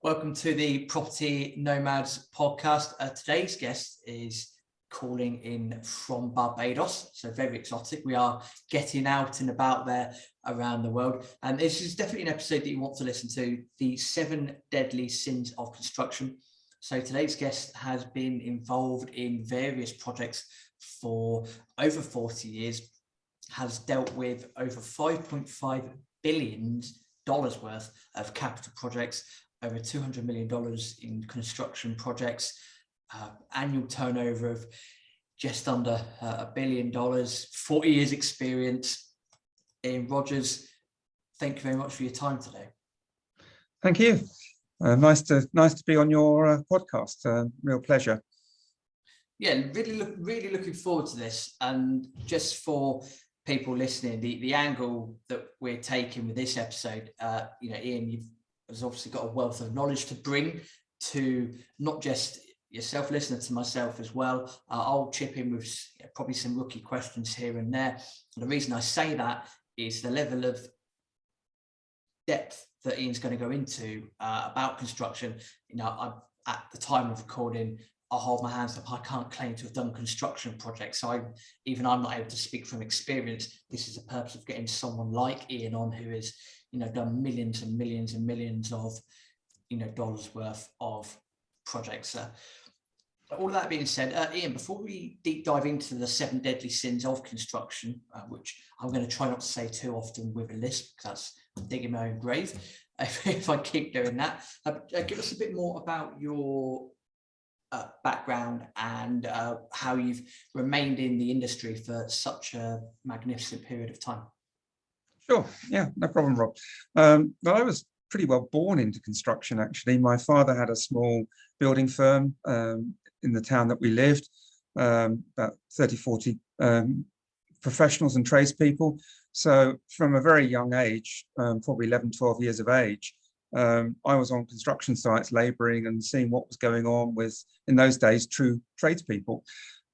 Welcome to the Property Nomads Podcast. Today's guest is calling in from Barbados, so very exotic. We are getting out and about there around the world, and this is definitely an episode that you want to listen to, the 7 deadly sins of construction. So today's guest has been involved in various projects for over 40 years, has dealt with over $5.5 billion worth of capital projects, over $200 million in construction projects, annual turnover of just under $1 billion, 40 years experience. Ian Rogers, thank you very much for your time today. Thank you. Nice to be on your podcast. Real pleasure. Yeah, really looking forward to this. And just for people listening, the angle that we're taking with this episode, Ian, has obviously got a wealth of knowledge to bring to not just yourself, listener, to myself as well. I'll chip in with probably some rookie questions here and there. And the reason I say that is the level of depth that Ian's going to go into about construction. At the time of recording, I'll hold my hands up. I can't claim to have done construction projects. So I'm not able to speak from experience. This is the purpose of getting someone like Ian on, who is done millions and millions and millions of dollars worth of projects. All of that being said, Ian, before we deep dive into the 7 deadly sins of construction, which I'm going to try not to say too often with a list, because that's digging my own grave if I keep doing that, give us a bit more about your background and how you've remained in the industry for such a magnificent period of time. Sure. Yeah, no problem, Rob. Well, I was pretty well born into construction, actually. My father had a small building firm in the town that we lived, about 30, 40 professionals and tradespeople. So from a very young age, probably 11, 12 years of age, I was on construction sites labouring and seeing what was going on with, in those days, true tradespeople.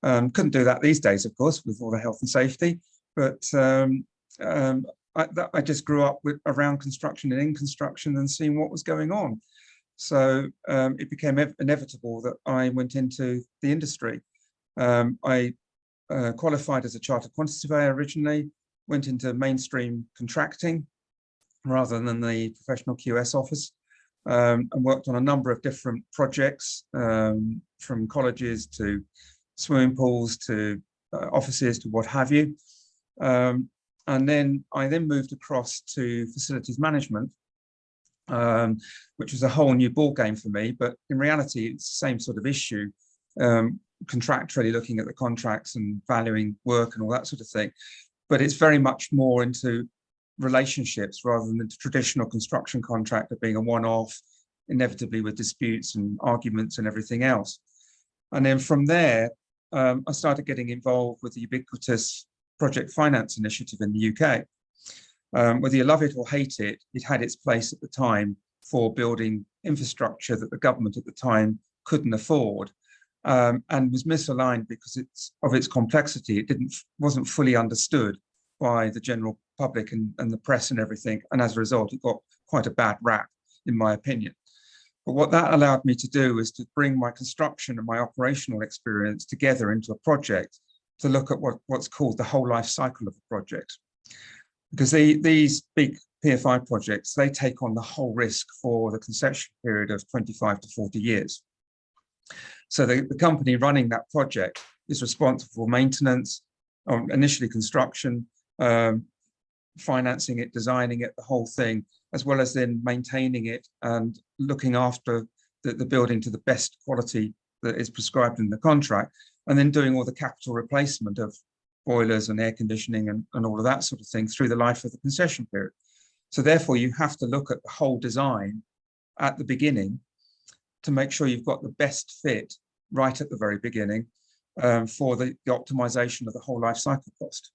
Couldn't do that these days, of course, with all the health and safety, but I just grew up around construction and in construction and seeing what was going on. So it became inevitable that I went into the industry. I qualified as a chartered quantity surveyor originally, went into mainstream contracting rather than the professional QS office, and worked on a number of different projects, from colleges to swimming pools to offices to what have you. And then I moved across to facilities management, which was a whole new ball game for me. But in reality, it's the same sort of issue, contractually looking at the contracts and valuing work and all that sort of thing. But it's very much more into relationships rather than the traditional construction contractor being a one-off, inevitably with disputes and arguments and everything else. And then from there, I started getting involved with the ubiquitous project finance initiative in the UK. Whether you love it or hate it, it had its place at the time for building infrastructure that the government at the time couldn't afford, and was misaligned because of its complexity. It wasn't fully understood by the general public and the press and everything, and as a result, it got quite a bad rap, in my opinion. But what that allowed me to do is to bring my construction and my operational experience together into a project to look at what's called the whole life cycle of a project. Because these big PFI projects, they take on the whole risk for the concession period of 25 to 40 years. So the company running that project is responsible for maintenance, initially construction, financing it, designing it, the whole thing, as well as then maintaining it and looking after the building to the best quality that is prescribed in the contract, and then doing all the capital replacement of boilers and air conditioning and all of that sort of thing through the life of the concession period. So therefore, you have to look at the whole design at the beginning to make sure you've got the best fit right at the very beginning, for the optimization of the whole life cycle cost.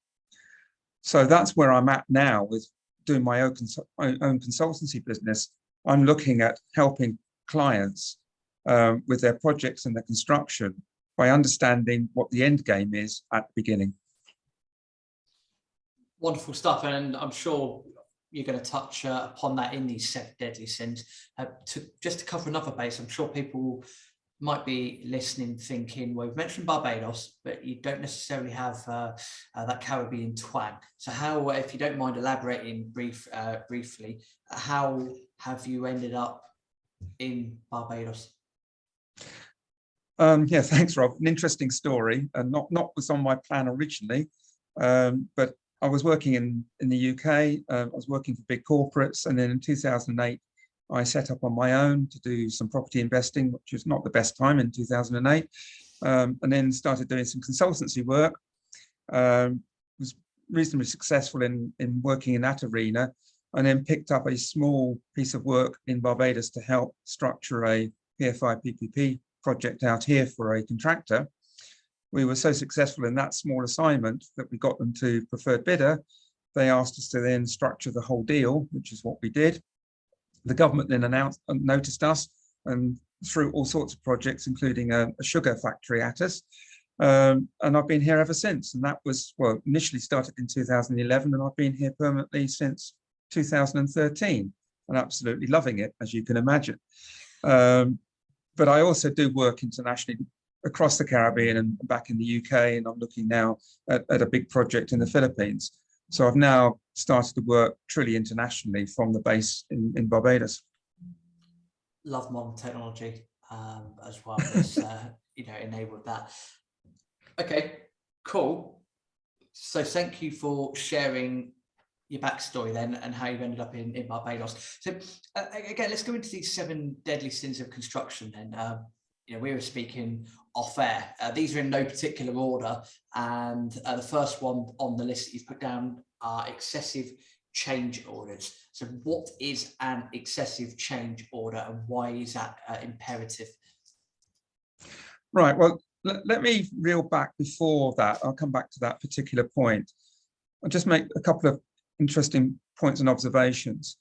So that's where I'm at now with doing my own consultancy business. I'm looking at helping clients with their projects and their construction by understanding what the end game is at the beginning. Wonderful stuff. And I'm sure you're going to touch upon that in these 7 deadly sins. To cover another base, I'm sure people might be listening thinking, well, we've mentioned Barbados, but you don't necessarily have that Caribbean twang. So how, if you don't mind elaborating briefly, how have you ended up in Barbados? Yeah, thanks, Rob. An interesting story, and not was on my plan originally, but I was working in the UK. I was working for big corporates, and then in 2008, I set up on my own to do some property investing, which was not the best time in 2008, and then started doing some consultancy work. Was reasonably successful in working in that arena, and then picked up a small piece of work in Barbados to help structure a PFI PPP project out here for a contractor. We were so successful in that small assignment that we got them to preferred bidder. They asked us to then structure the whole deal, which is what we did. The government then noticed us and threw all sorts of projects, including a sugar factory at us. And I've been here ever since. And that was, well, initially started in 2011, and I've been here permanently since 2013, and absolutely loving it, as you can imagine. But I also do work internationally across the Caribbean and back in the UK, and I'm looking now at a big project in the Philippines. So I've now started to work truly internationally from the base in Barbados. Love modern technology as well as enabled that. Okay, cool. So thank you for sharing your backstory then and how you've ended up in Barbados. So again, let's go into these 7 deadly sins of construction then. We were speaking off air. These are in no particular order, and the first one on the list that you've put down are excessive change orders. So what is an excessive change order, and why is that imperative? Right, well, let me reel back before that. I'll come back to that particular point. I'll just make a couple of interesting points and observations.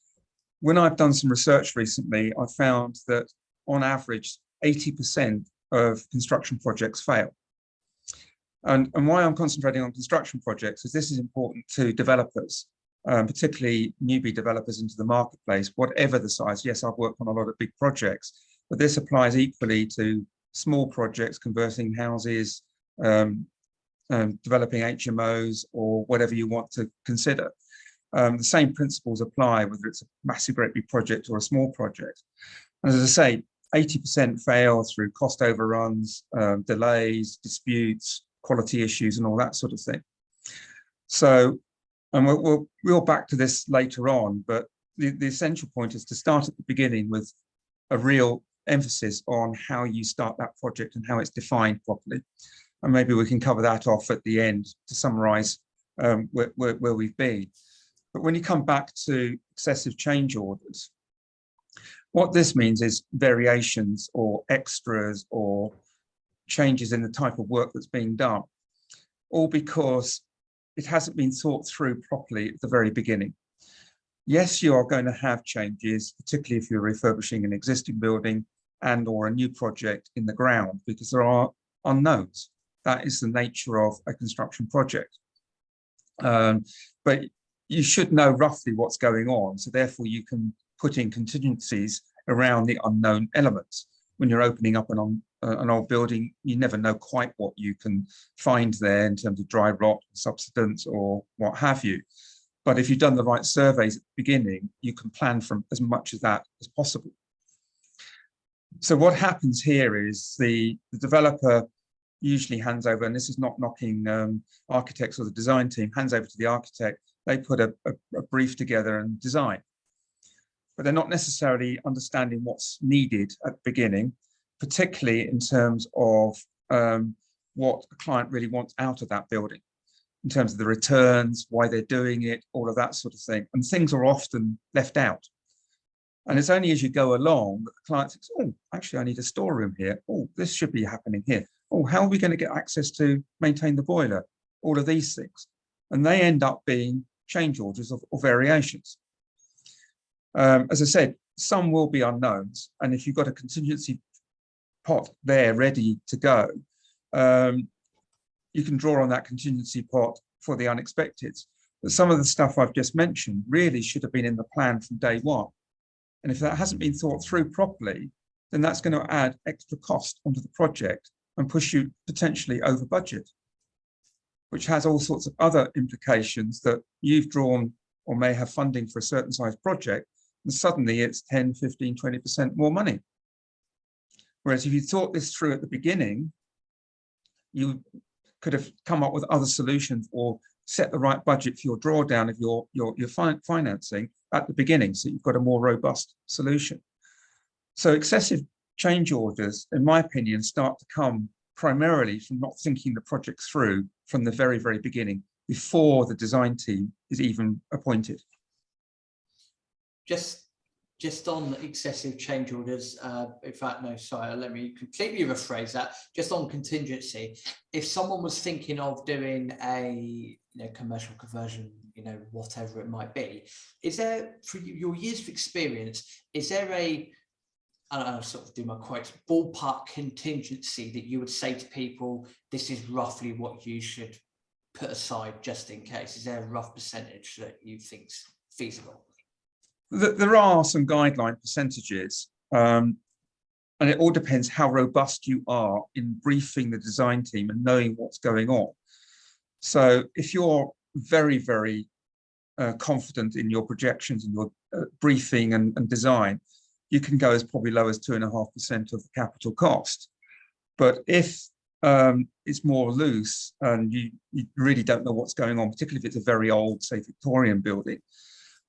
When I've done some research recently, I found that on average, 80% of construction projects fail. And why I'm concentrating on construction projects is this is important to developers, particularly newbie developers into the marketplace, whatever the size. Yes, I've worked on a lot of big projects, but this applies equally to small projects, converting houses, developing HMOs, or whatever you want to consider. The same principles apply, whether it's a massive, great big project or a small project. And as I say, 80% fail through cost overruns, delays, disputes, quality issues, and all that sort of thing. So, and we'll reel back to this later on, but the essential point is to start at the beginning with a real emphasis on how you start that project and how it's defined properly. And maybe we can cover that off at the end to summarize where we've been. But when you come back to excessive change orders, what this means is variations or extras or changes in the type of work that's being done, all because it hasn't been thought through properly at the very beginning. Yes, you are going to have changes, particularly if you're refurbishing an existing building and or a new project in the ground, because there are unknowns. That is the nature of a construction project. But you should know roughly what's going on, so therefore you can put in contingencies around the unknown elements. When you're opening up an old building, you never know quite what you can find there in terms of dry rot, subsidence, or what have you. But if you've done the right surveys at the beginning, you can plan from as much of that as possible. So what happens here is the developer usually hands over, and this is not knocking architects or the design team, hands over to the architect. They put a brief together and design. But they're not necessarily understanding what's needed at the beginning, particularly in terms of what the client really wants out of that building, in terms of the returns, why they're doing it, all of that sort of thing. And things are often left out. And it's only as you go along that the client thinks, oh, actually, I need a storeroom here. Oh, this should be happening here. Oh, how are we going to get access to maintain the boiler? All of these things. And they end up being change orders or variations. As I said, some will be unknowns. And if you've got a contingency pot there ready to go, you can draw on that contingency pot for the unexpected. But some of the stuff I've just mentioned really should have been in the plan from day one. And if that hasn't been thought through properly, then that's going to add extra cost onto the project and push you potentially over budget, which has all sorts of other implications that you've drawn or may have funding for a certain size project, and suddenly it's 10, 15, 20% more money. Whereas if you thought this through at the beginning, you could have come up with other solutions or set the right budget for your drawdown of your financing at the beginning, so you've got a more robust solution. So excessive change orders, in my opinion, start to come primarily from not thinking the project through from the very, very beginning, before the design team is even appointed. Just on excessive change orders, in fact, no, sorry, let me completely rephrase that. Just on contingency, if someone was thinking of doing a commercial conversion, whatever it might be, is there, for your years of experience, is there I'll sort of do my quotes, ballpark contingency that you would say to people, this is roughly what you should put aside just in case? Is there a rough percentage that you think's feasible? There are some guideline percentages, and it all depends how robust you are in briefing the design team and knowing what's going on. So if you're very, very confident in your projections and your briefing and design, you can go as probably low as 2.5% of the capital cost. But if it's more loose and you really don't know what's going on, particularly if it's a very old, say, Victorian building,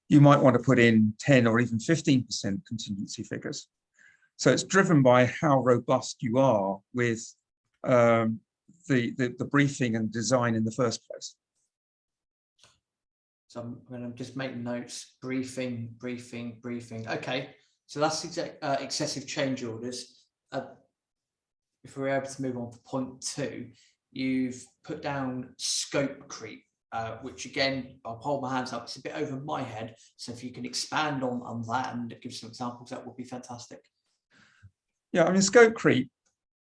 you might want to put in 10 or even 15% contingency figures. So it's driven by how robust you are with the briefing and design in the first place. So I'm going to just make notes, briefing. Okay, so that's excessive change orders. If we're able to move on to point 2, you've put down scope creep. Which again, I'll hold my hands up, it's a bit over my head. So if you can expand on that and give some examples, that would be fantastic. Yeah, I mean, scope creep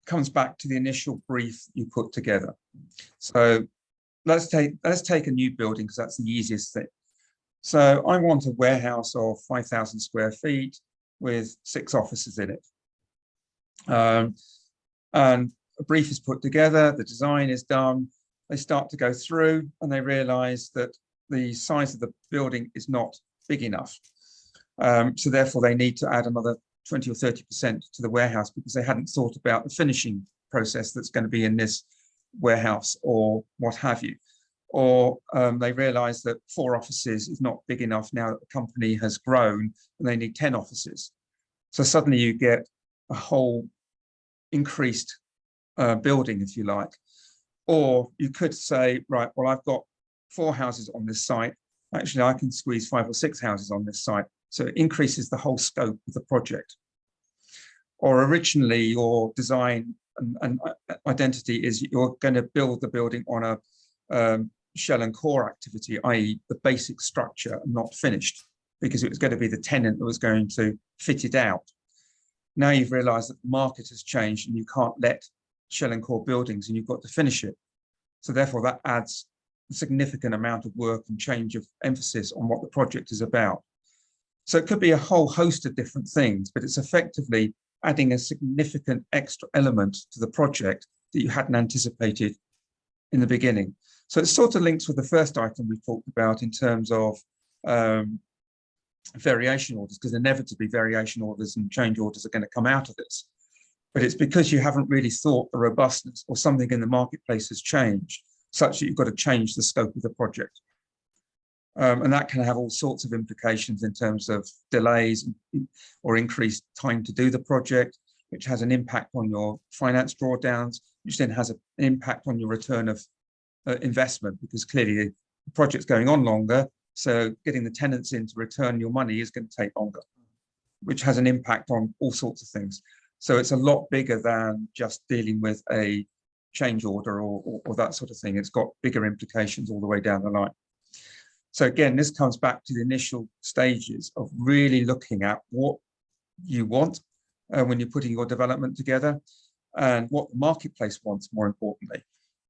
comes back to the initial brief you put together. So let's take a new building, because that's the easiest thing. So I want a warehouse of 5,000 square feet with 6 offices in it. And a brief is put together, the design is done. They start to go through and they realize that the size of the building is not big enough. So therefore they need to add another 20 or 30% to the warehouse, because they hadn't thought about the finishing process that's going to be in this warehouse or what have you. Or they realize that 4 offices is not big enough now that the company has grown and they need 10 offices. So suddenly you get a whole increased building, if you like. Or you could say, right, well, I've got 4 houses on this site. Actually, I can squeeze 5 or 6 houses on this site. So it increases the whole scope of the project. Or originally your design and identity is you're going to build the building on a shell and core activity, i.e. the basic structure, not finished, because it was going to be the tenant that was going to fit it out. Now you've realized that the market has changed and you can't let shell and core buildings, and you've got to finish it. So therefore that adds a significant amount of work and change of emphasis on what the project is about. So it could be a whole host of different things, but it's effectively adding a significant extra element to the project that you hadn't anticipated in the beginning. So it sort of links with the first item we talked about in terms of variation orders, because inevitably variation orders and change orders are going to come out of this. But it's because you haven't really thought the robustness, or something in the marketplace has changed such that you've got to change the scope of the project. And that can have all sorts of implications in terms of delays or increased time to do the project, which has an impact on your finance drawdowns, which then has an impact on your return of investment, because clearly the project's going on longer. So getting the tenants in to return your money is going to take longer, which has an impact on all sorts of things. So it's a lot bigger than just dealing with a change order or that sort of thing. It's got bigger implications all the way down the line. So again, this comes back to the initial stages of really looking at what you want when you're putting your development together, and what the marketplace wants, more importantly.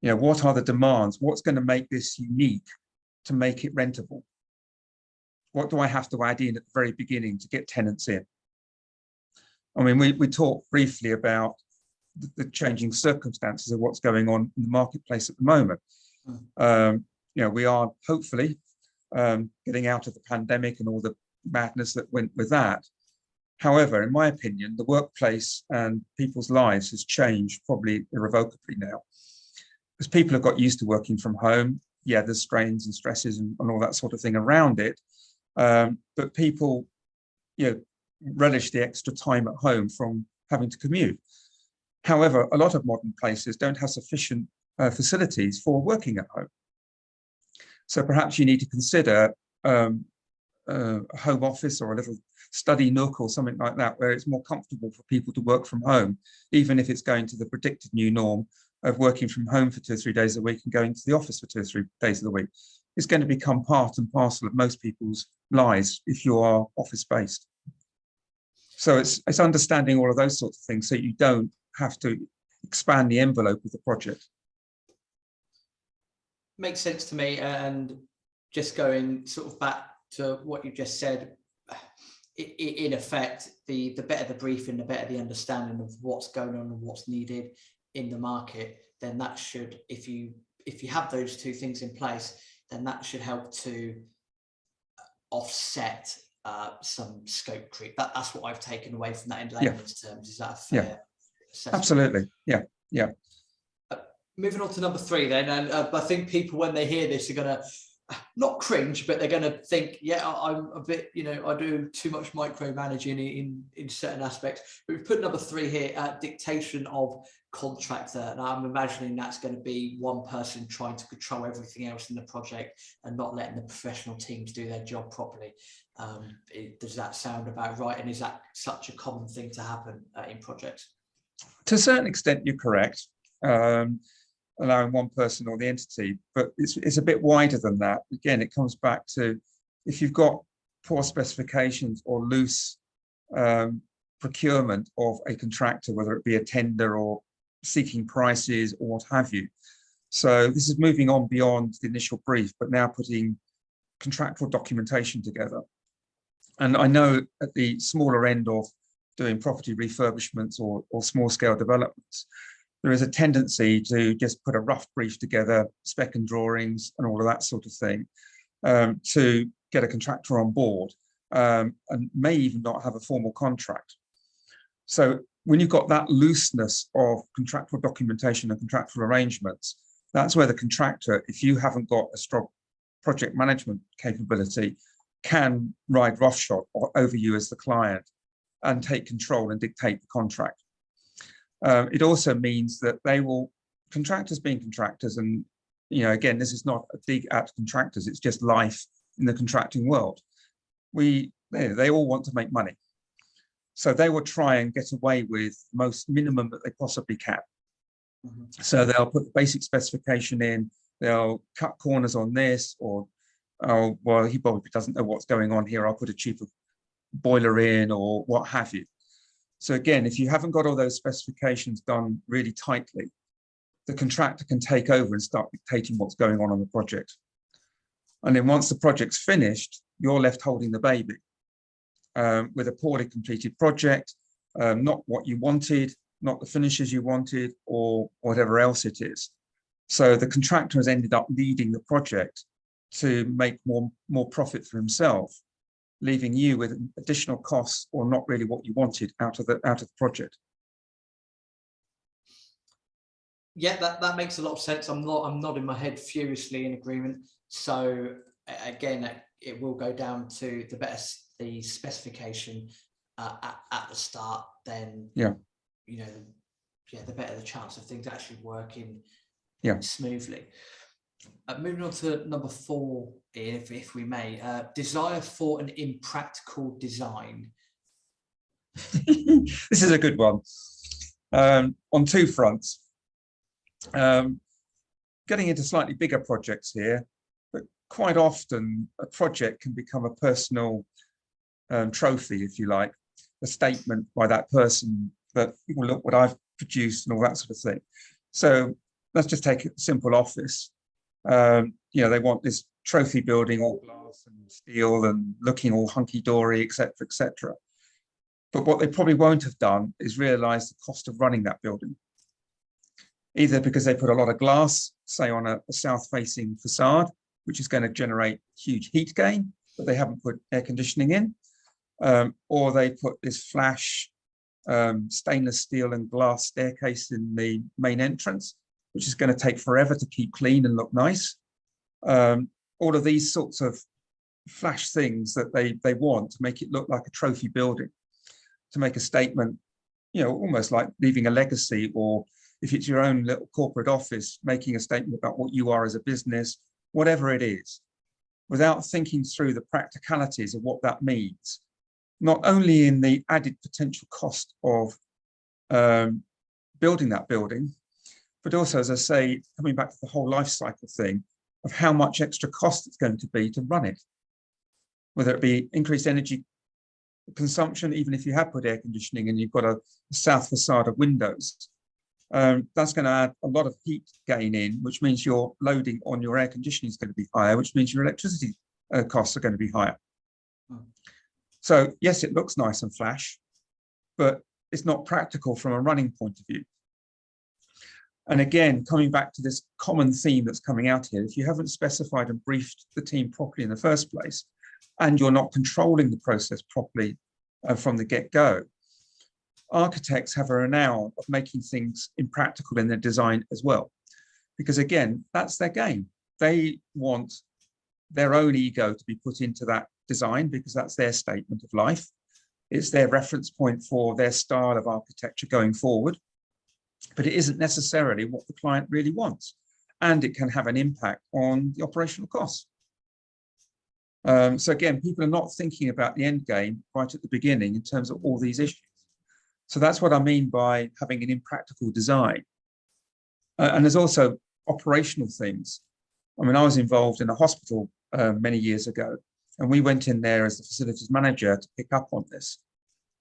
What are the demands? What's going to make this unique to make it rentable? What do I have to add in at the very beginning to get tenants in? I mean, we talked briefly about the changing circumstances of what's going on in the marketplace at the moment. We are hopefully getting out of the pandemic and all the madness that went with that. However, in my opinion, the workplace and people's lives has changed probably irrevocably now, because people have got used to working from home. Yeah, there's strains and stresses and all that sort of thing around it, but people, relish the extra time at home from having to commute. However, a lot of modern places don't have sufficient facilities for working at home. So perhaps you need to consider a home office or a little study nook or something like that, where it's more comfortable for people to work from home, even if it's going to the predicted new norm of working from home for 2 or 3 days a week and going to the office for 2 or 3 days of the week. It's going to become part and parcel of most people's lives if you are office based. So it's understanding all of those sorts of things so you don't have to expand the envelope of the project. Makes sense to me. And just going sort of back to what you just said, in effect, the better the briefing, the better the understanding of what's going on and what's needed in the market, then that should, if you have those two things in place, then that should help to offset some scope creep. That's what I've taken away from that in layman's terms. Is that a fair assessment? Absolutely. Yeah. Moving on to number 3 then, and I think people, when they hear this, are going to not cringe, but they're going to think, I'm a bit, I do too much micromanaging in certain aspects. But we've put number 3 here, Dictation of Contractor. And I'm imagining that's going to be one person trying to control everything else in the project and not letting the professional teams do their job properly. Does that sound about right? And is that such a common thing to happen in projects? To a certain extent, you're correct. Allowing one person or the entity, but it's a bit wider than that. Again, it comes back to if you've got poor specifications or loose procurement of a contractor, whether it be a tender or seeking prices or what have you. So this is moving on beyond the initial brief, but now putting contractual documentation together. And I know at the smaller end of doing property refurbishments or small scale developments, there is a tendency to just put a rough brief together, spec and drawings and all of that sort of thing, to get a contractor on board, and may even not have a formal contract. So when you've got that looseness of contractual documentation and contractual arrangements, that's where the contractor, if you haven't got a strong project management capability, can ride roughshod over you as the client and take control and dictate the contract. It also means that contractors being contractors, and again, this is not a dig at contractors, it's just life in the contracting world. They all want to make money. So they will try and get away with most minimum that they possibly can. Mm-hmm. So they'll put the basic specification in, they'll cut corners on this, or, oh, well, he probably doesn't know what's going on here, I'll put a cheaper boiler in, or what have you. So again, if you haven't got all those specifications done really tightly, the contractor can take over and start dictating what's going on the project. And then once the project's finished, you're left holding the baby with a poorly completed project, not what you wanted, not the finishes you wanted, or whatever else it is. So the contractor has ended up leading the project to make more profit for himself, leaving you with additional costs or not really what you wanted out of the project. Yeah, that makes a lot of sense. I'm nodding my head furiously in agreement. So again, it will go down to the specification at the start. Then the better the chance of things actually working smoothly. Moving on to number 4, if we may, desire for an impractical design. This is a good one on 2 fronts. Getting into slightly bigger projects here, but quite often a project can become a personal trophy, if you like, a statement by that person that, well, look what I've produced and all that sort of thing. So let's just take a simple office. They want this trophy building, all glass and steel and looking all hunky-dory, etc., etc. But what they probably won't have done is realize the cost of running that building, either because they put a lot of glass, say on a south-facing facade, which is going to generate huge heat gain, but they haven't put air conditioning in, or they put this flash stainless steel and glass staircase in the main entrance, which is going to take forever to keep clean and look nice. All of these sorts of flash things that they want to make it look like a trophy building, to make a statement, almost like leaving a legacy, or if it's your own little corporate office, making a statement about what you are as a business, whatever it is, without thinking through the practicalities of what that means, not only in the added potential cost of building that building, but also, as I say, coming back to the whole life cycle thing of how much extra cost it's going to be to run it, whether it be increased energy consumption, even if you have put air conditioning and you've got a south facade of windows. That's going to add a lot of heat gain in, which means your loading on your air conditioning is going to be higher, which means your electricity costs are going to be higher. So yes, it looks nice and flash, but it's not practical from a running point of view. And again, coming back to this common theme that's coming out here, if you haven't specified and briefed the team properly in the first place, and you're not controlling the process properly from the get-go, architects have a renown of making things impractical in their design as well. Because again, that's their game. They want their own ego to be put into that design because that's their statement of life. It's their reference point for their style of architecture going forward. But it isn't necessarily what the client really wants. And it can have an impact on the operational costs. So again, people are not thinking about the end game right at the beginning in terms of all these issues. So that's what I mean by having an impractical design. And there's also operational things. I mean, I was involved in a hospital many years ago, and we went in there as the facilities manager to pick up on this.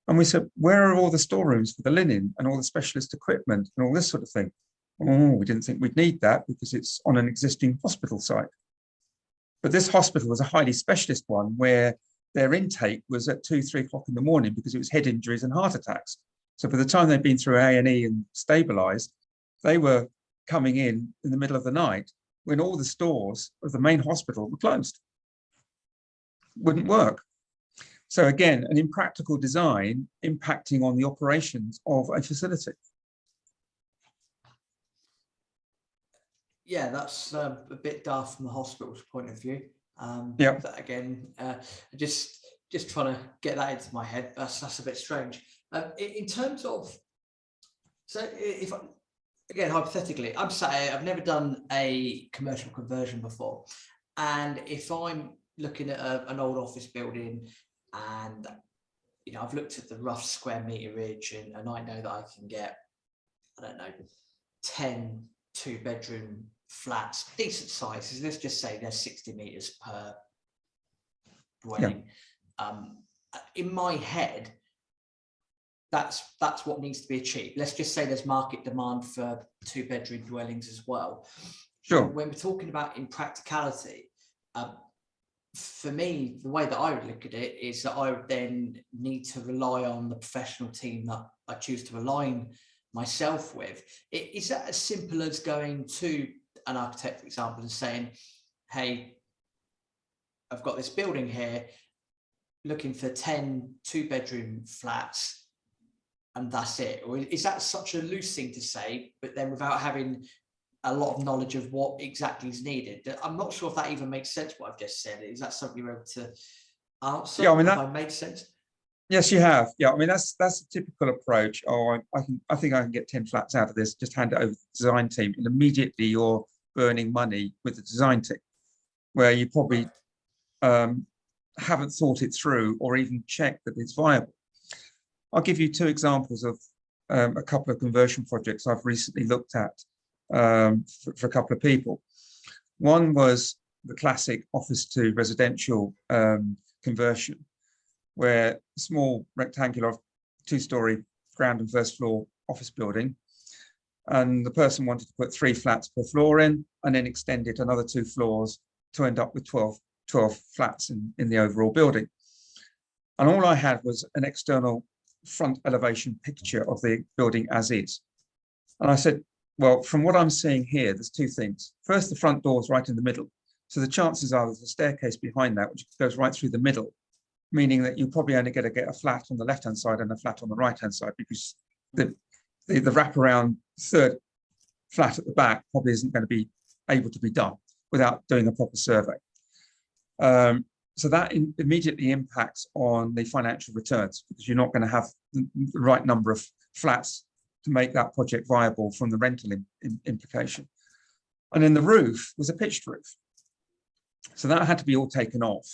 And we said, where are all the storerooms for the linen and all the specialist equipment and all this sort of thing? Oh, we didn't think we'd need that because it's on an existing hospital site. But this hospital was a highly specialist one where their intake was at 2, 3 o'clock in the morning because it was head injuries and heart attacks. So by the time they'd been through A&E and stabilized, they were coming in the middle of the night when all the stores of the main hospital were closed. Wouldn't work. So again, an impractical design impacting on the operations of a facility. Yeah, that's a bit daft from the hospital's point of view. Yeah. But again, just trying to get that into my head. That's a bit strange. In terms of, so if again, hypothetically, I'm saying I've never done a commercial conversion before, and if I'm looking at an old office building, and I've looked at the rough square meterage, and I know that I can get, I don't know, 10 2-bedroom flats, decent sizes. Let's just say they're 60 meters per dwelling. Yeah. In my head, that's what needs to be achieved. Let's just say there's market demand for 2-bedroom dwellings as well. Sure. When we're talking about impracticality, for me, the way that I would look at it is that I would then need to rely on the professional team that I choose to align myself with. Is that as simple as going to an architect, for example, and saying, hey, I've got this building here looking for 10 2-bedroom flats, and that's it? Or is that such a loose thing to say, but then without having a lot of knowledge of what exactly is needed? I'm not sure if that even makes sense, what I've just said. Is that something you're able to answer? Yeah, I mean, that made sense. Yes, you have. Yeah, I mean, that's a typical approach. Oh, I think I can get 10 flats out of this, just hand it over to the design team, and immediately you're burning money with the design team, where you probably haven't thought it through or even checked that it's viable. I'll give you 2 examples of a couple of conversion projects I've recently looked at for a couple of people. One was the classic office to residential conversion, where a small rectangular 2-story ground and first floor office building, and the person wanted to put 3 flats per floor in and then extend it another 2 floors to end up with 12 flats in the overall building. And all I had was an external front elevation picture of the building as is. And I said, well, from what I'm seeing here, there's two things. First, the front door is right in the middle. So the chances are there's a staircase behind that, which goes right through the middle, meaning that you probably only get a flat on the left-hand side and a flat on the right-hand side, because the wraparound third flat at the back probably isn't going to be able to be done without doing a proper survey. So that immediately impacts on the financial returns, because you're not going to have the right number of flats to make that project viable from the rental implication. And then the roof was a pitched roof. So that had to be all taken off,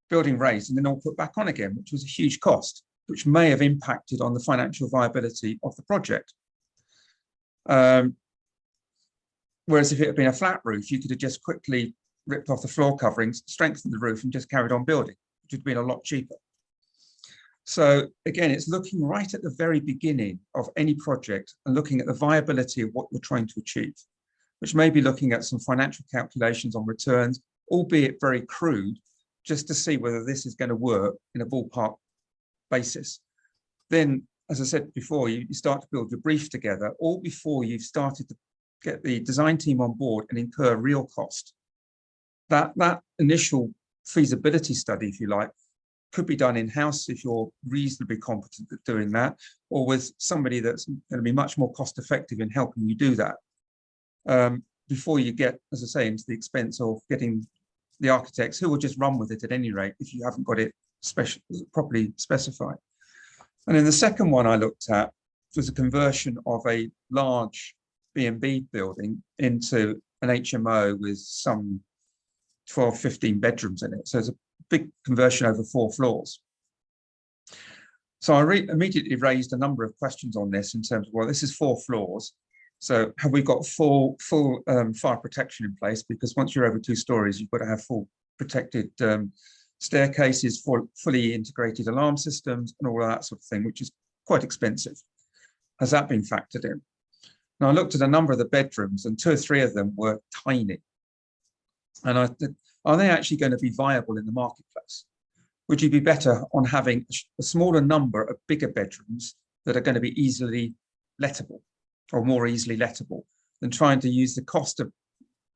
building raised, and then all put back on again, which was a huge cost, which may have impacted on the financial viability of the project. Whereas if it had been a flat roof, you could have just quickly ripped off the floor coverings, strengthened the roof, and just carried on building, which would have been a lot cheaper. So again, it's looking right at the very beginning of any project and looking at the viability of what you're trying to achieve, which may be looking at some financial calculations on returns, albeit very crude, just to see whether this is going to work in a ballpark basis. Then, as I said before, you start to build your brief together, all before you've started to get the design team on board and incur real cost. That initial feasibility study, if you like, could be done in-house if you're reasonably competent at doing that, or with somebody that's going to be much more cost effective in helping you do that. Before you get, as I say, into the expense of getting the architects who will just run with it at any rate if you haven't got it properly specified. And then the second one I looked at was a conversion of a large B&B building into an HMO with some 12, 15 bedrooms in it. So it's a big conversion over 4 floors. So I immediately raised a number of questions on this in terms of, well, this is 4 floors. So have we got full fire protection in place? Because once you're over 2 stories, you've got to have full protected staircases, fully integrated alarm systems, and all of that sort of thing, which is quite expensive. Has that been factored in? Now, I looked at a number of the bedrooms, and 2 or 3 of them were tiny. And I said, are they actually going to be viable in the marketplace? Would you be better on having a smaller number of bigger bedrooms that are going to be easily lettable or more easily lettable than trying to use the cost of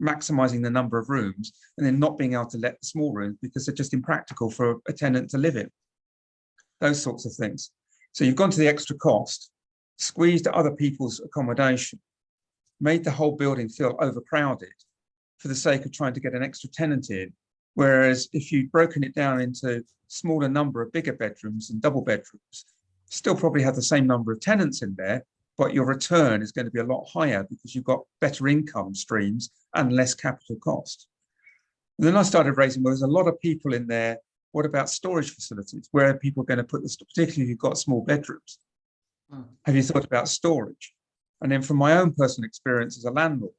maximizing the number of rooms and then not being able to let the small rooms because they're just impractical for a tenant to live in? Those sorts of things. So you've gone to the extra cost, squeezed other people's accommodation, made the whole building feel overcrowded for the sake of trying to get an extra tenant in. Whereas if you'd broken it down into smaller number of bigger bedrooms and double bedrooms, still probably have the same number of tenants in there, but your return is going to be a lot higher because you've got better income streams and less capital cost. And then I started raising, well, there's a lot of people in there. What about storage facilities? Where are people going to put this, particularly if you've got small bedrooms? Have you thought about storage? And then from my own personal experience as a landlord,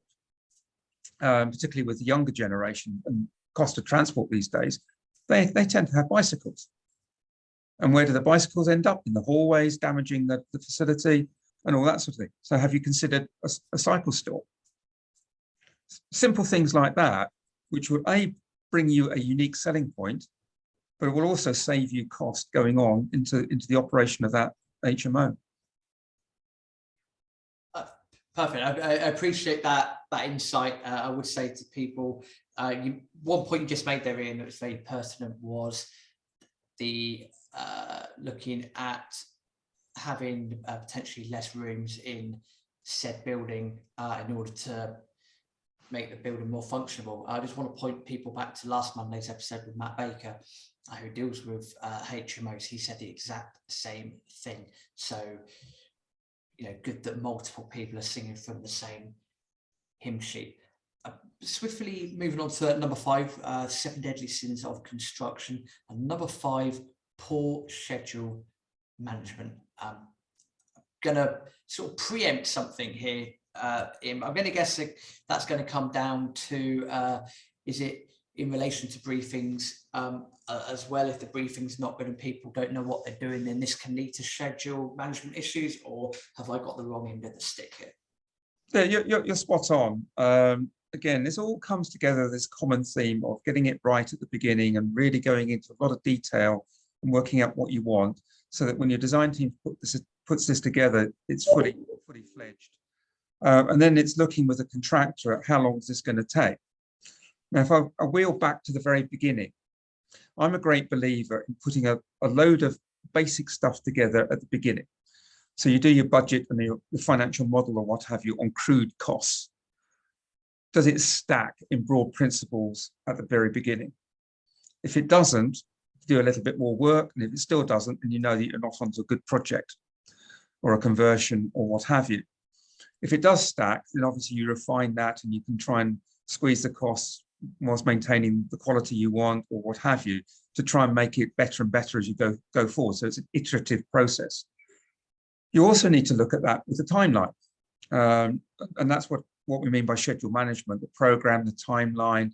particularly with the younger generation and cost of transport these days, they tend to have bicycles. And where do the bicycles end up? In the hallways, damaging the facility and all that sort of thing. So have you considered a cycle store? Simple things like that, which would bring you a unique selling point, but it will also save you cost going on into the operation of that HMO. Perfect. I appreciate that insight. I would say to people, one point you just made there, Ian, that was very pertinent, was the looking at having potentially less rooms in said building in order to make the building more functional. I just want to point people back to last Monday's episode with Matt Baker, who deals with HMOs. He said the exact same thing. So, good that multiple people are singing from the same hymn sheet. Swiftly moving on to number 5, 7 deadly sins of construction, and number 5, poor schedule management. I'm gonna sort of preempt something here. I'm going to guess that's going to come down to is it in relation to briefings as well? If the briefing's not good and people don't know what they're doing, then this can lead to schedule management issues, or have I got the wrong end of the stick here? Yeah, you're spot on. again, this all comes together, this common theme of getting it right at the beginning and really going into a lot of detail and working out what you want, so that when your design team puts this together, it's fully fledged. And then it's looking with a contractor at how long is this going to take. Now, if I wheel back to the very beginning, I'm a great believer in putting a load of basic stuff together at the beginning. So you do your budget and your financial model or what have you on crude costs. Does it stack in broad principles at the very beginning? If it doesn't, do a little bit more work. And if it still doesn't, then you know that you're not onto a good project or a conversion or what have you. If it does stack, then obviously you refine that and you can try and squeeze the costs whilst maintaining the quality you want or what have you, to try and make it better and better as you go forward. So it's an iterative process. You also need to look at that with the timeline. And that's what we mean by schedule management, the program, the timeline,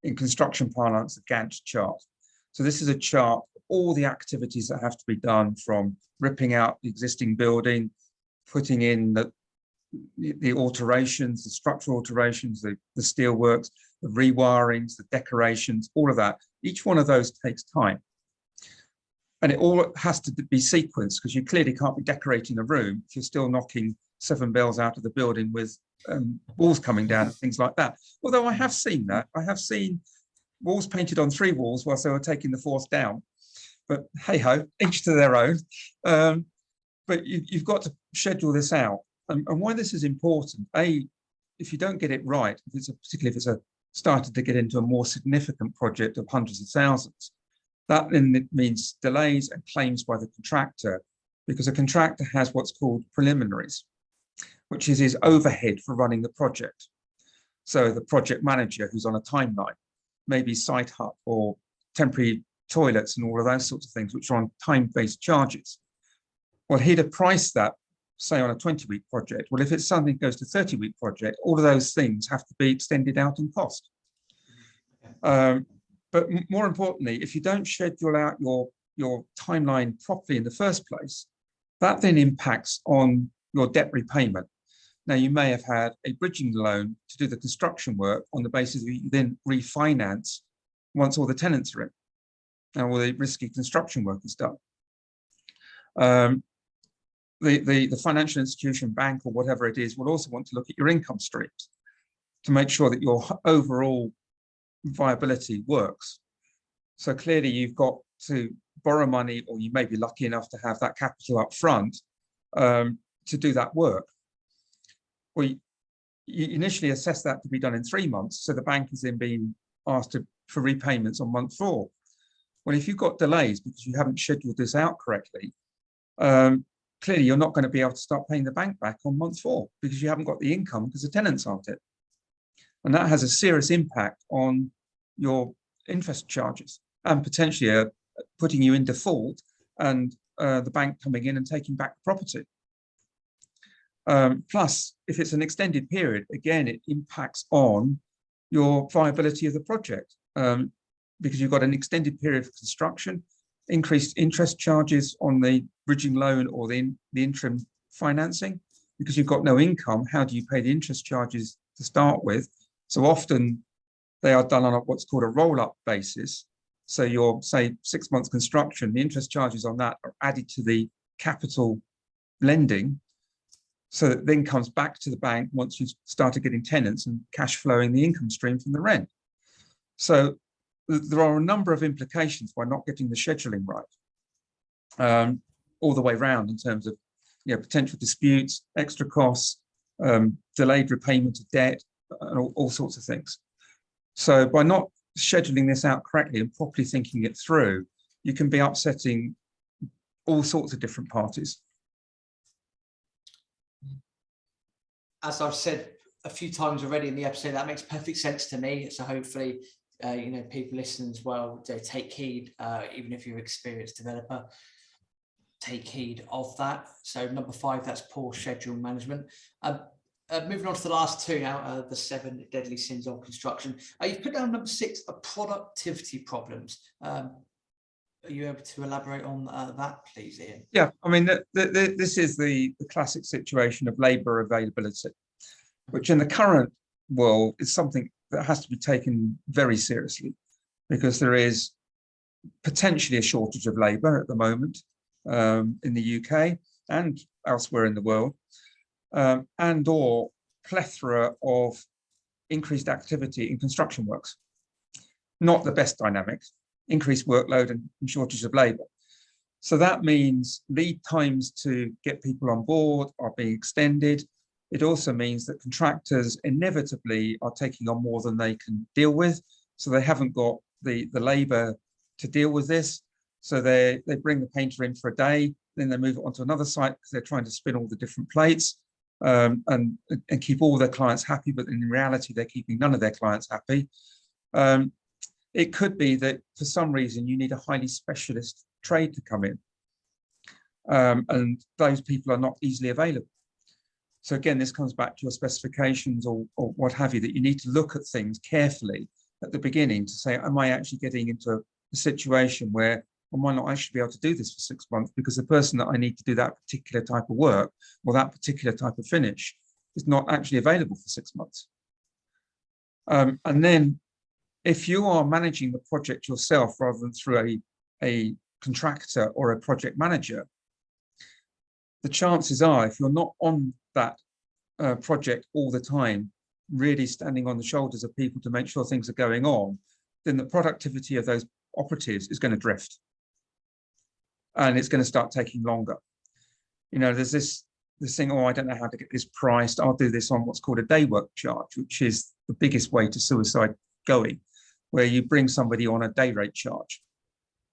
in construction parlance, the Gantt chart. So this is a chart of all the activities that have to be done, from ripping out the existing building, putting in the alterations, the structural alterations, the steel works, the rewirings, the decorations, all of that. Each one of those takes time. And it all has to be sequenced, because you clearly can't be decorating a room if you're still knocking 7 bells out of the building with walls coming down and things like that. Although I have seen that. I have seen walls painted on 3 walls whilst they were taking the 4th down. But hey-ho, each to their own. But you've got to schedule this out. And why this is important, if you don't get it right, particularly if it's started to get into a more significant project of hundreds of thousands, that then means delays and claims by the contractor, because a contractor has what's called preliminaries, which is his overhead for running the project. So the project manager, who's on a timeline, maybe site hut or temporary toilets and all of those sorts of things, which are on time-based charges. Well, he'd have priced that, say, on a 20-week project. Well, if it's something that goes to 30-week project, all of those things have to be extended out in cost. But more importantly, if you don't schedule out your timeline properly in the first place, that then impacts on your debt repayment. Now, you may have had a bridging loan to do the construction work on the basis that you then refinance once all the tenants are in and all the risky construction work is done. The financial institution, bank, or whatever it is, will also want to look at your income streams to make sure that your overall viability works. So clearly you've got to borrow money, or you may be lucky enough to have that capital up front to do that work. Well, you initially assess that to be done in 3 months, so the bank is then being asked for repayments on month 4. Well, if you've got delays because you haven't scheduled this out correctly, clearly you're not going to be able to start paying the bank back on month 4 because you haven't got the income because the tenants aren't it. And that has a serious impact on your interest charges and potentially putting you in default and the bank coming in and taking back the property. Plus, if it's an extended period, again, it impacts on your viability of the project because you've got an extended period of construction, increased interest charges on the bridging loan or the interim financing. Because you've got no income, how do you pay the interest charges to start with? So often they are done on what's called a roll-up basis. So your, say, 6 months construction, the interest charges on that are added to the capital lending. So that then comes back to the bank once you've started getting tenants and cash flowing the income stream from the rent. So there are a number of implications by not getting the scheduling right, all the way around in terms of potential disputes, extra costs, delayed repayment of debt, and all sorts of things. So by not scheduling this out correctly and properly thinking it through, you can be upsetting all sorts of different parties. As I've said a few times already in the episode, that makes perfect sense to me. So hopefully, people listening as well, take heed, even if you're an experienced developer, take heed of that. So number 5, that's poor schedule management. Moving on to the last 2 now, the 7 deadly sins of construction. You've put down number 6, productivity problems. Are you able to elaborate on that, please, Ian? Yeah, I mean, this is the classic situation of labour availability, which in the current world is something that has to be taken very seriously, because there is potentially a shortage of labour at the moment in the UK and elsewhere in the world, and or plethora of increased activity in construction works. Not the best dynamics, increased workload and shortage of labour. So that means lead times to get people on board are being extended. It also means that contractors inevitably are taking on more than they can deal with. So they haven't got the labour to deal with this. So they bring the painter in for a day, then they move it onto another site because they're trying to spin all the different plates and keep all their clients happy. But in reality, they're keeping none of their clients happy. It could be that for some reason you need a highly specialist trade to come in, and those people are not easily available. So again, this comes back to your specifications or what have you, that you need to look at things carefully at the beginning to say, am I actually getting into a situation where I might not actually be able to do this for 6 months because the person that I need to do that particular type of work or that particular type of finish is not actually available for 6 months. And then if you are managing the project yourself rather than through a contractor or a project manager, the chances are, if you're not on that project all the time, really standing on the shoulders of people to make sure things are going on, then the productivity of those operatives is going to drift. And it's going to start taking longer. You know, there's this thing, oh, I don't know how to get this priced. I'll do this on what's called a day work charge, which is the biggest way to suicide going, where you bring somebody on a day rate charge.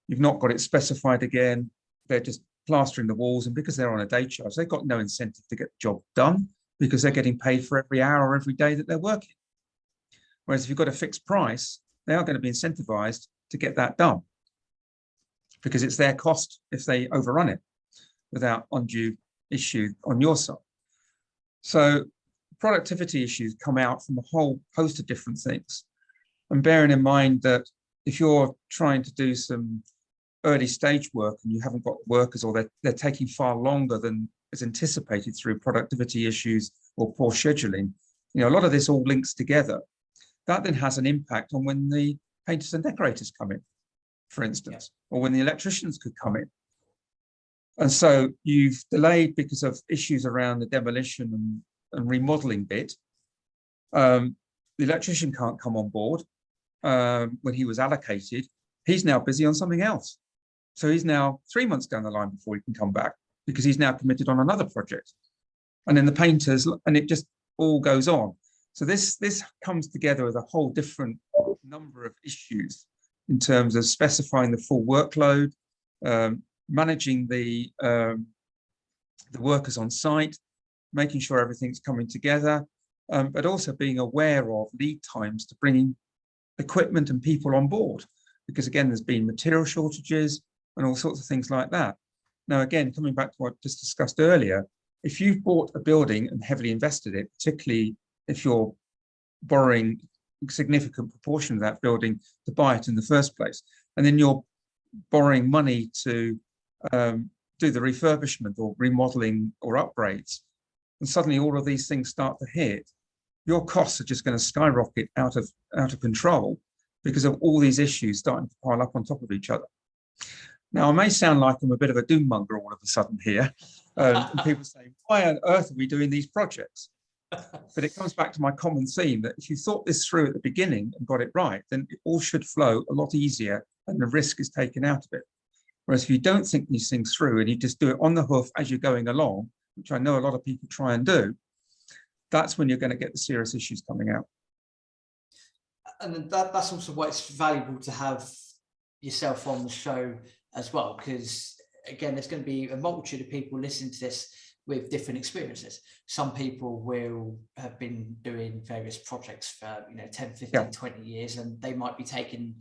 You've not got it specified again. They're just plastering the walls. And because they're on a day charge, they've got no incentive to get the job done because they're getting paid for every hour or every day that they're working. Whereas if you've got a fixed price, they are going to be incentivized to get that done because it's their cost if they overrun it without undue issue on your side. So productivity issues come out from a whole host of different things. And bearing in mind that if you're trying to do some early stage work and you haven't got workers, or they're taking far longer than is anticipated through productivity issues or poor scheduling, you know, a lot of this all links together. That then has an impact on when the painters and decorators come in, for instance, or when the electricians could come in. And so you've delayed because of issues around the demolition and remodeling bit. The electrician can't come on board when he was allocated. He's now busy on something else. So he's now 3 months down the line before he can come back because he's now committed on another project. And then the painters, and it just all goes on. So this comes together with a whole different number of issues in terms of specifying the full workload, managing the workers on site, making sure everything's coming together, but also being aware of lead times to bringing equipment and people on board. Because again, there's been material shortages and all sorts of things like that. Now, again, coming back to what I just discussed earlier, if you've bought a building and heavily invested it, particularly if you're borrowing a significant proportion of that building to buy it in the first place, and then you're borrowing money to do the refurbishment or remodeling or upgrades, and suddenly all of these things start to hit, your costs are just going to skyrocket out of control because of all these issues starting to pile up on top of each other. Now, I may sound like I'm a bit of a doom monger all of a sudden here, and people say, why on earth are we doing these projects? But it comes back to my common theme that if you thought this through at the beginning and got it right, then it all should flow a lot easier and the risk is taken out of it. Whereas if you don't think these things through and you just do it on the hoof as you're going along, which I know a lot of people try and do, that's when you're going to get the serious issues coming out. And that's also why it's valuable to have yourself on the show as well, because again, there's going to be a multitude of people listening to this with different experiences. Some people will have been doing various projects for 10, 15, 20 years, and they might be taking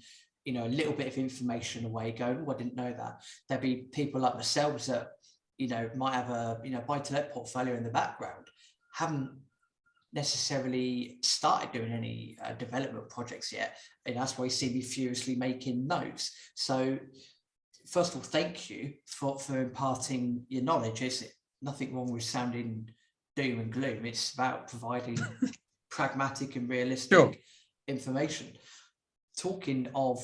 a little bit of information away, going, oh, I didn't know that. There'll be people like myself that might have a buy-to-let portfolio in the background, haven't necessarily started doing any development projects yet, and that's why you see me furiously making notes. So first of all, thank you for imparting your knowledge. It's nothing wrong with sounding doom and gloom. It's about providing pragmatic and realistic Sure. information. Talking of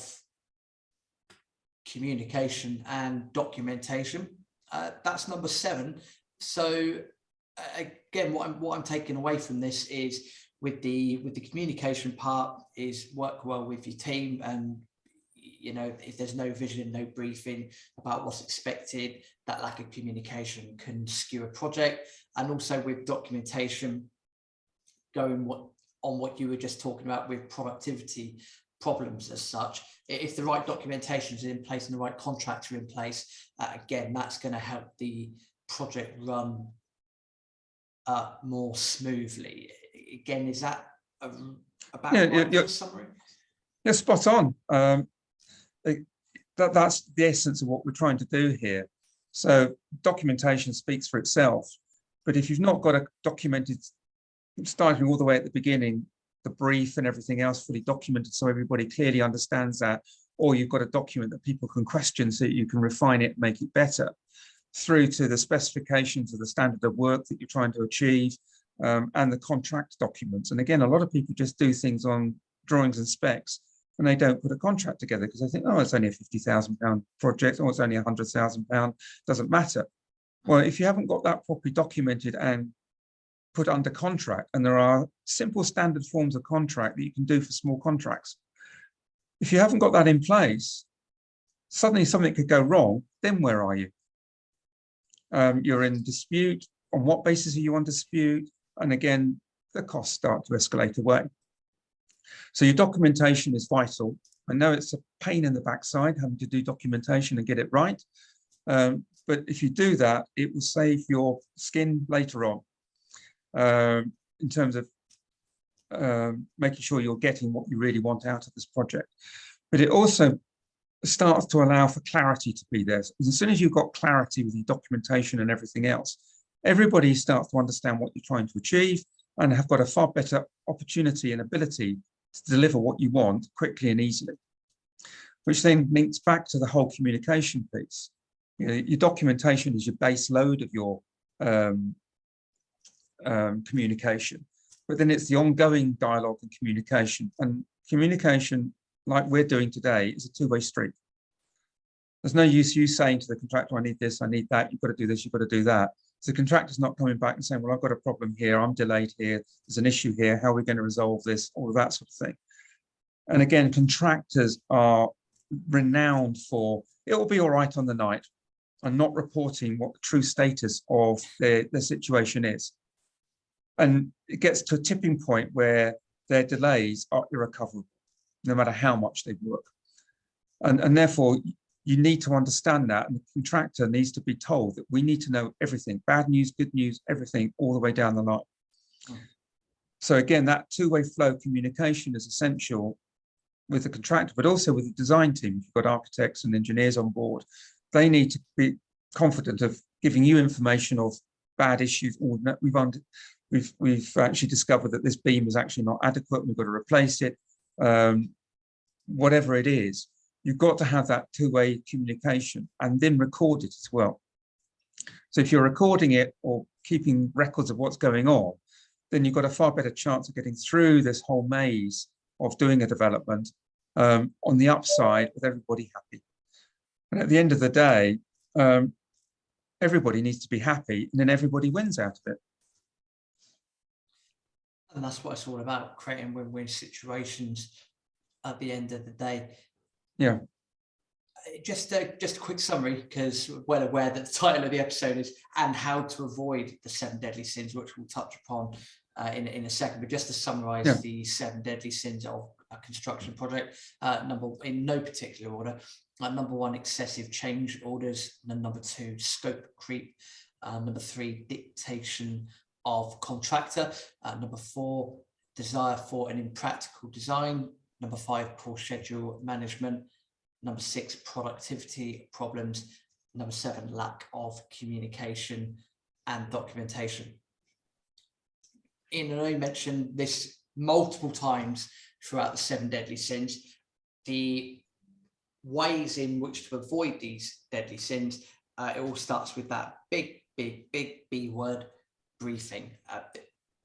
communication and documentation, that's number 7. So again, what I'm taking away from this is with the communication part is work well with your team, and if there's no vision, no briefing about what's expected, that lack of communication can skew a project. And also with documentation, going on what you were just talking about with productivity problems as such, if the right documentation is in place and the right contractor in place, again, that's going to help the project run more smoothly. Again, is that about right for a summary? You're spot on. That's the essence of what we're trying to do here. So documentation speaks for itself, but if you've not got a documented, starting all the way at the beginning, the brief and everything else fully documented so everybody clearly understands that, or you've got a document that people can question so that you can refine it, make it better, through to the specifications of the standard of work that you're trying to achieve, and the contract documents. And again, a lot of people just do things on drawings and specs, and they don't put a contract together because they think, oh, it's only a £50,000 project, or it's only £100,000, doesn't matter. Well, if you haven't got that properly documented and put under contract, and there are simple standard forms of contract that you can do for small contracts. If you haven't got that in place, suddenly something could go wrong, then where are you? You're in dispute. On what basis are you on dispute? And again, the costs start to escalate away. So your documentation is vital. I know it's a pain in the backside having to do documentation and get it right. But if you do that, it will save your skin later on. In terms of making sure you're getting what you really want out of this project. But it also starts to allow for clarity to be there. As soon as you've got clarity with your documentation and everything else, everybody starts to understand what you're trying to achieve and have got a far better opportunity and ability to deliver what you want quickly and easily, which then links back to the whole communication piece. Your documentation is your base load of your communication, but then it's the ongoing dialogue and communication. And communication, like we're doing today, is a two-way street. There's no use you saying to the contractor, I need this, I need that, you've got to do this, you've got to do that. So the contractor's not coming back and saying, well, I've got a problem here, I'm delayed here, there's an issue here, how are we going to resolve this, all of that sort of thing. And again, contractors are renowned for, it will be all right on the night, and not reporting what the true status of their situation is. And it gets to a tipping point where their delays are irrecoverable, no matter how much they work. And therefore, you need to understand that, and the contractor needs to be told that we need to know everything, bad news, good news, everything, all the way down the line. So again, that two-way flow communication is essential with the contractor, but also with the design team. If you've got architects and engineers on board, they need to be confident of giving you information of bad issues. Or we've actually discovered that this beam is actually not adequate, we've got to replace it. Whatever it is, you've got to have that two-way communication and then record it as well. So if you're recording it or keeping records of what's going on, then you've got a far better chance of getting through this whole maze of doing a development on the upside with everybody happy. And at the end of the day, everybody needs to be happy, and then everybody wins out of it. And that's what it's all about, creating win-win situations at the end of the day. Yeah. Just a quick summary, because we're well aware that the title of the episode is "And How to Avoid the 7 Deadly Sins," which we'll touch upon in a second. But just to summarize the 7 deadly sins of a construction project, in no particular order. Number 1, excessive change orders. And then number 2, scope creep. Number 3, dictation of contractor. Number 4, desire for an impractical design. Number 5, poor schedule management. Number 6, productivity problems. Number 7, lack of communication and documentation. Ian and I mentioned this multiple times throughout the 7 deadly sins. The ways in which to avoid these deadly sins, it all starts with that big B word, briefing.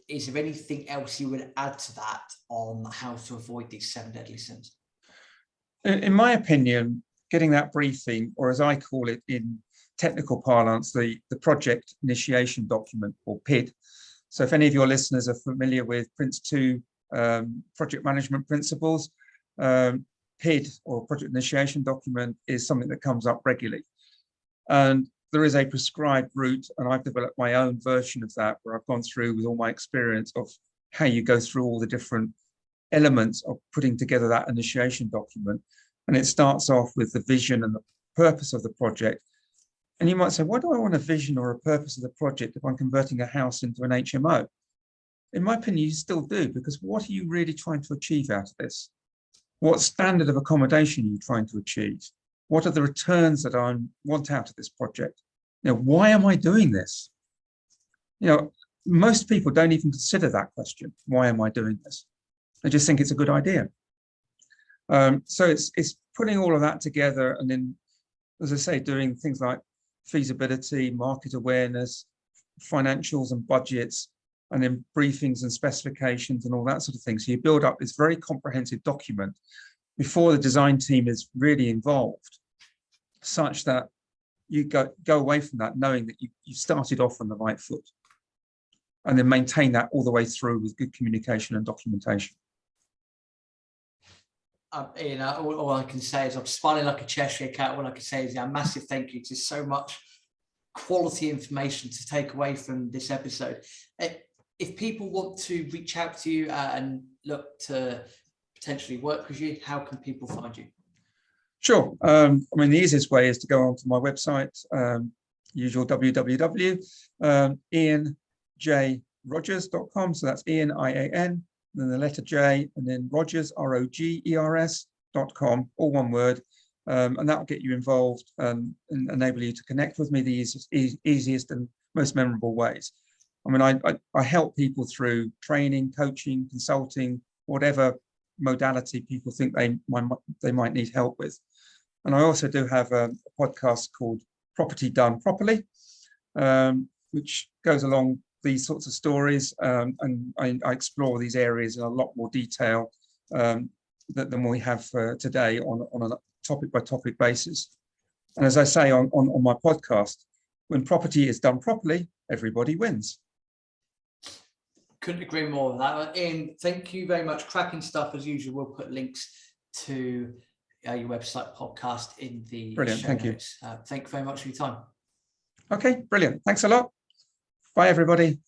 is there anything else you would add to that on how to avoid these 7 deadly sins? In my opinion, getting that briefing, or as I call it in technical parlance, the project initiation document, or PID. So if any of your listeners are familiar with Prince 2 project management principles, PID, or project initiation document, is something that comes up regularly. And there is a prescribed route, and I've developed my own version of that, where I've gone through with all my experience of how you go through all the different elements of putting together that initiation document. And it starts off with the vision and the purpose of the project. And you might say, why do I want a vision or a purpose of the project if I'm converting a house into an HMO? In my opinion, you still do, because what are you really trying to achieve out of this? What standard of accommodation are you trying to achieve? What are the returns that I want out of this project? Why am I doing this? Most people don't even consider that question. Why am I doing this? They just think it's a good idea. So it's putting all of that together, and then, as I say, doing things like feasibility, market awareness, financials and budgets, and then briefings and specifications and all that sort of thing. So you build up this very comprehensive document before the design team is really involved, such that you go away from that knowing that you started off on the right foot, and then maintain that all the way through with good communication and documentation. Ian, all I can say is I'm smiling like a Cheshire cat. All I can say is a massive thank you to so much quality information to take away from this episode. If people want to reach out to you and look to potentially work with you, how can people find you? Sure. The easiest way is to go onto my website, usual www.ianjrogers.com. So that's Ian, IAN, then the letter J, and then Rogers, ROGERS.com, all one word. And that will get you involved and enable you to connect with me the easiest and most memorable ways. I help people through training, coaching, consulting, whatever modality people think they might need help with. And I also do have a podcast called Property Done Properly, which goes along these sorts of stories, and I explore these areas in a lot more detail than we have today on a topic by topic basis. And as I say on my podcast, when property is done properly, everybody wins. Couldn't agree more with that. Ian, thank you very much. Cracking stuff as usual. We'll put links to your website, podcast in the Brilliant. show notes. Thank you very much for your time. Okay, brilliant. Thanks a lot. Bye, everybody.